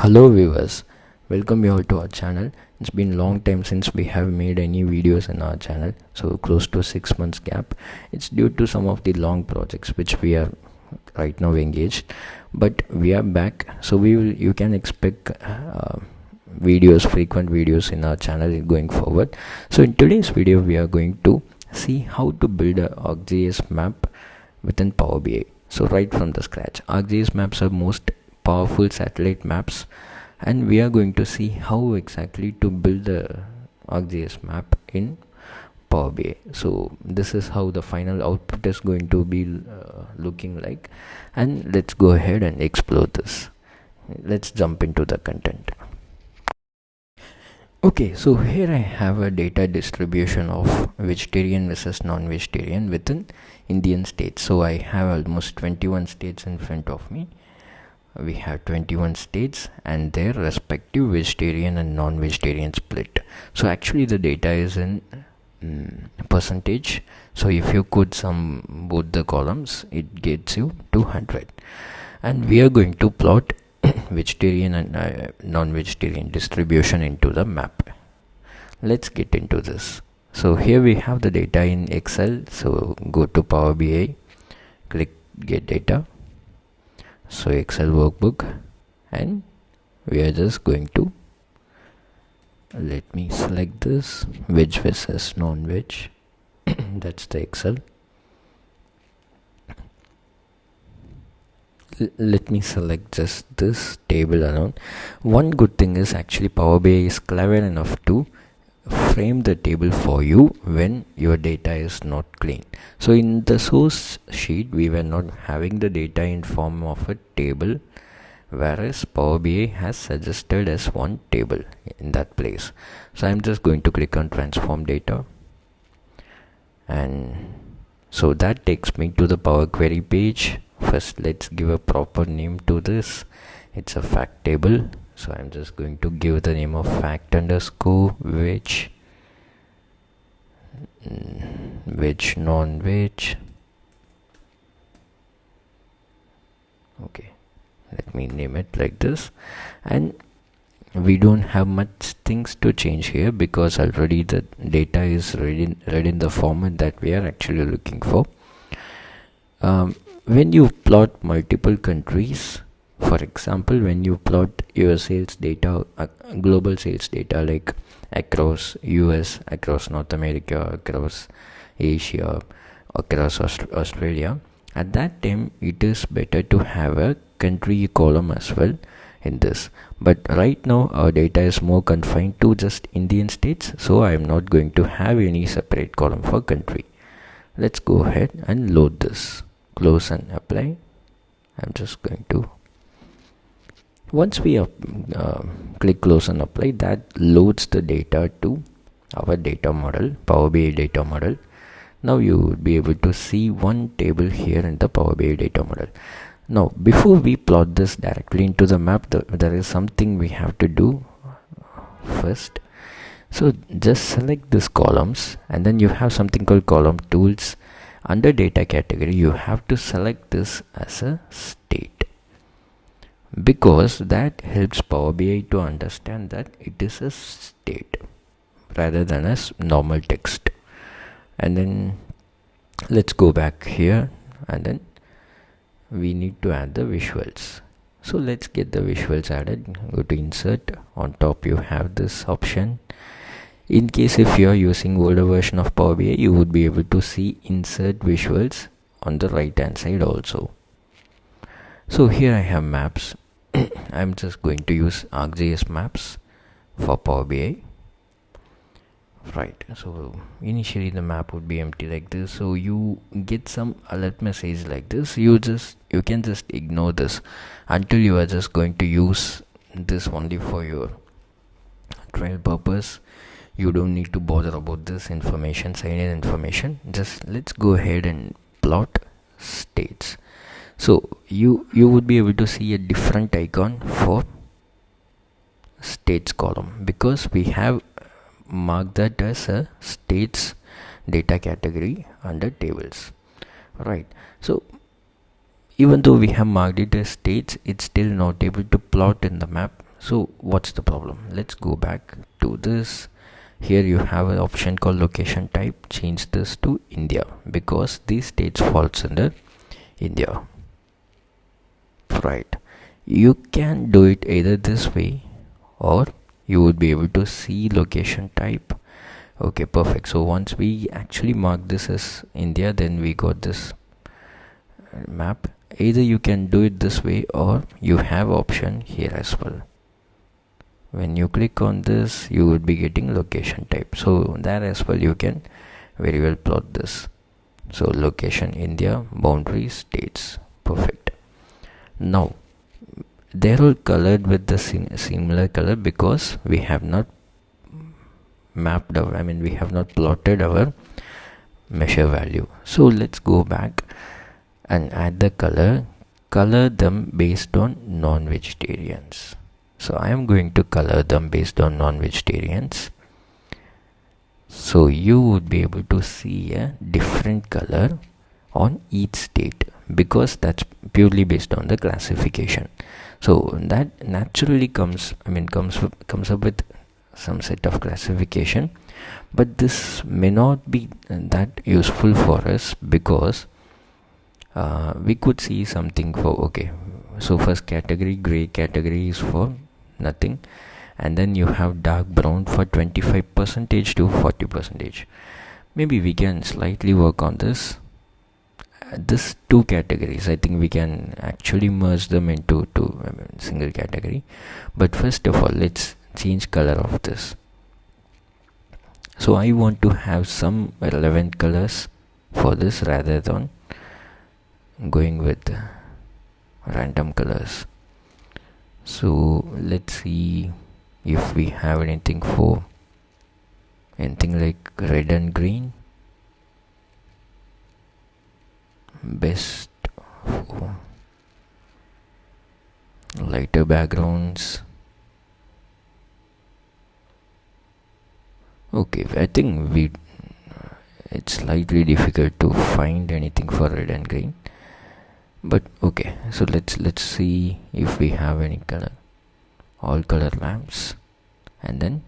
Hello viewers, welcome you all to our channel. It's been a long time since we have made any videos in our channel, so close to 6 months gap. It's due to some of the long projects which we are right now engaged, but we are back, so you can expect frequent videos in our channel going forward. So in today's video we are going to see how to build a ArcGIS map within Power BI. So right from the scratch, ArcGIS maps are most powerful satellite maps, and we are going to see how exactly to build the ArcGIS map in Power BI. So this is how the final output is going to be looking like, and let's go ahead and explore this. Let's jump into the content. Okay, so here I have a data distribution of vegetarian versus non-vegetarian within Indian states. So I have almost 21 states in front of me. We have 21 states and their respective vegetarian and non-vegetarian split. So actually the data is in percentage. So if you could sum both the columns, it gets you 200. And we are going to plot vegetarian and non-vegetarian distribution into the map. Let's get into this. So here we have the data in Excel. So go to Power BI, click get data. So Excel workbook, and we are just going to, let me select this veg versus non-veg. That's the Excel. Let me select just this table alone. One good thing is actually Power BI is clever enough to frame the table for you when your data is not clean. So in the source sheet we were not having the data in form of a table, whereas Power BI has suggested as one table in that place. So I'm just going to click on transform data, and so that takes me to the Power Query page. First let's give a proper name to this. It's a fact table. So I'm just going to give the name of fact underscore veg, non veg. Okay, let me name it like this. And we don't have much things to change here because already the data is read in the format that we are actually looking for. When you plot multiple countries, for example, when you plot your sales data, global sales data, like across US, across North America, across Asia, across Australia, at that time it is better to have a country column as well in this. But right now our data is more confined to just Indian states, so I am not going to have any separate column for country. Let's go ahead and load this. Close and apply. I'm just going to, once we click close and apply, that loads the data to our data model, Power BI data model. Now you would be able to see one table here in the Power BI data model. Now before we plot this directly into the map, there is something we have to do first. So just select these columns, and then you have something called column tools. Under data category you have to select this as a state, because that helps Power BI to understand that it is a state rather than as normal text. And then let's go back here, and then we need to add the visuals. So let's get the visuals added. Go to insert. On top you have this option. In case if you are using older version of Power BI, you would be able to see insert visuals on the right hand side also. So here I have maps. I'm just going to use ArcGIS maps for Power BI. Right, so initially the map would be empty like this. So you get some alert message like this. You can just ignore this until you are just going to use this only for your trial purpose. You don't need to bother about this information, sign in information. Just let's go ahead and plot states. So you would be able to see a different icon for states column, because we have marked that as a states data category under tables. Right, so even though we have marked it as states, it's still not able to plot in the map. So what's the problem? Let's go back to this. Here you have an option called location type. Change this to India because these states falls under India. Right. You can do it either this way, or you would be able to see location type. Okay, perfect. So once we actually mark this as India, then we got this map. Either you can do it this way, or you have option here as well. When you click on this, you would be getting location type. So there as well you can very well plot this. So location India, boundaries, states. Perfect. Now they're all colored with the similar color because we have not mapped our, we have not plotted our measure value. So let's go back and add the color them based on non-vegetarians. So I am going to color them based on non-vegetarians. So you would be able to see a different color on each state because that's purely based on the classification. So that naturally comes up with some set of classification, but this may not be that useful for us because we could see something for, okay, so first category, gray category is for nothing, and then you have dark brown for 25% to 40%. Maybe we can slightly work on this. This two categories, I think we can actually merge them into single category. But first of all, let's change color of this. So I want to have some relevant colors for this rather than going with random colors. So let's see if we have anything like red and green. Best for lighter backgrounds. Okay, I think it's slightly difficult to find anything for red and green, but okay, so let's see if we have any color. All color lamps, and then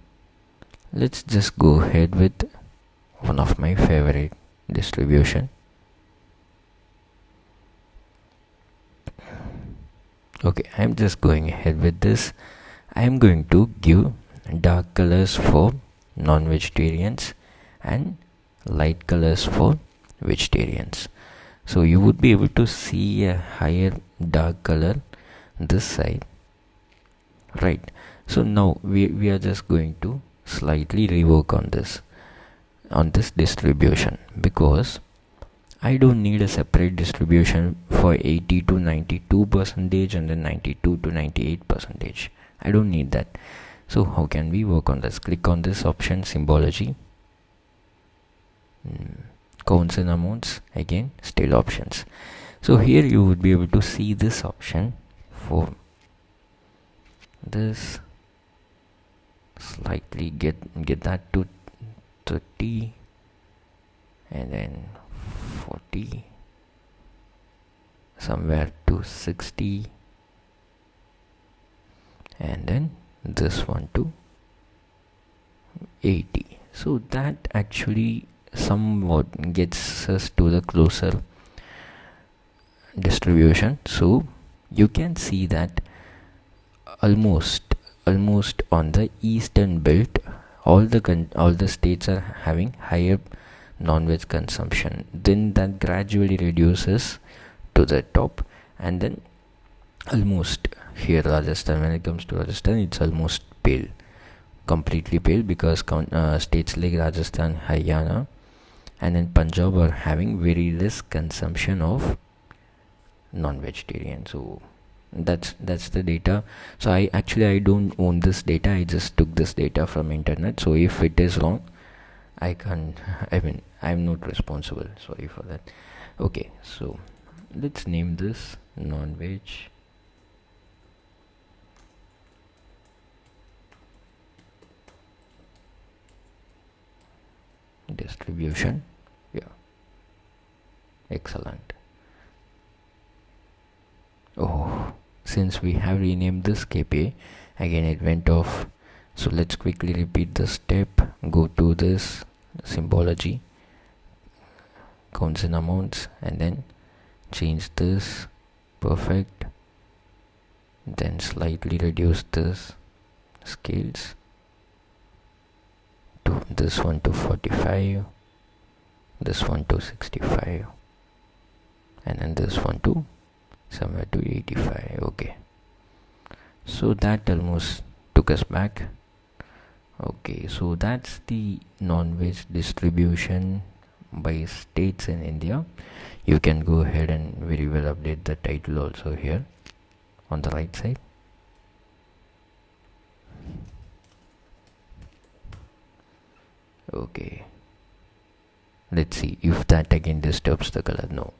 let's just go ahead with one of my favorite distribution. Okay, I'm just going ahead with this. I'm going to give dark colors for non-vegetarians and light colors for vegetarians. So you would be able to see a higher dark color this side. Right. So now we are just going to slightly rework on this distribution because I don't need a separate distribution for 80 to 92% and then 92 to 98%. I don't need that. So how can we work on this? Click on this option, symbology, counts and amounts, again still options. So here you would be able to see this option for this, slightly get that to 30 and then 40, somewhere to 60, and then this one to 80. So that actually somewhat gets us to the closer distribution. So you can see that almost on the eastern belt, all the states are having higher non-veg consumption. Then that gradually reduces to the top, and then almost here Rajasthan, when it comes to Rajasthan, it's almost pale, completely pale, because states like Rajasthan, Haryana, and then Punjab are having very less consumption of non-vegetarian. So that's the data. So I don't own this data. I just took this data from internet. So if it is wrong, I'm not responsible. Sorry for that. Okay, so let's name this non-veg distribution. Yeah, excellent. Oh, since we have renamed this KPI, again it went off. So let's quickly repeat the step. Go to this symbology, counts and amounts, and then change this. Perfect. Then slightly reduce this scales to this one to 45, this one to 65, and then this one to somewhere to 85. Okay, so that almost took us back. Okay, so that's the non-veg distribution by states in India. You can go ahead and very well update the title also here on the right side. Okay, let's see if that again disturbs the color. No.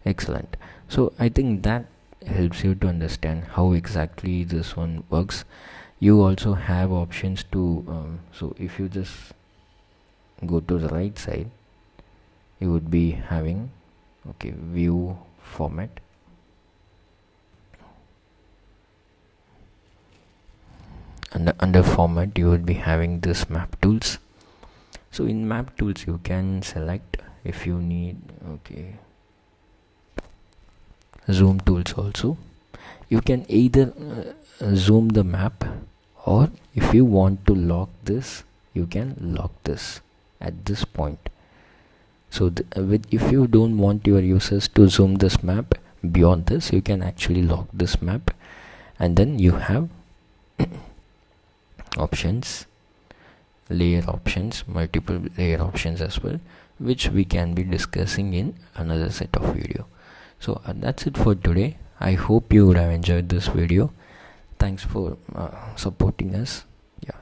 Excellent. So I think that helps you to understand how exactly this one works. You also have options to so if you just go to the right side, you would be having view format. Under format you would be having this map tools. So in map tools you can select if you need zoom tools also. You can either zoom the map, or if you want to lock this, you can lock this at this point. So if you don't want your users to zoom this map beyond this, you can actually lock this map, and then you have options, layer options, multiple layer options as well, which we can be discussing in another set of video. So that's it for today. I hope you would have enjoyed this video. Thanks for supporting us. Yeah.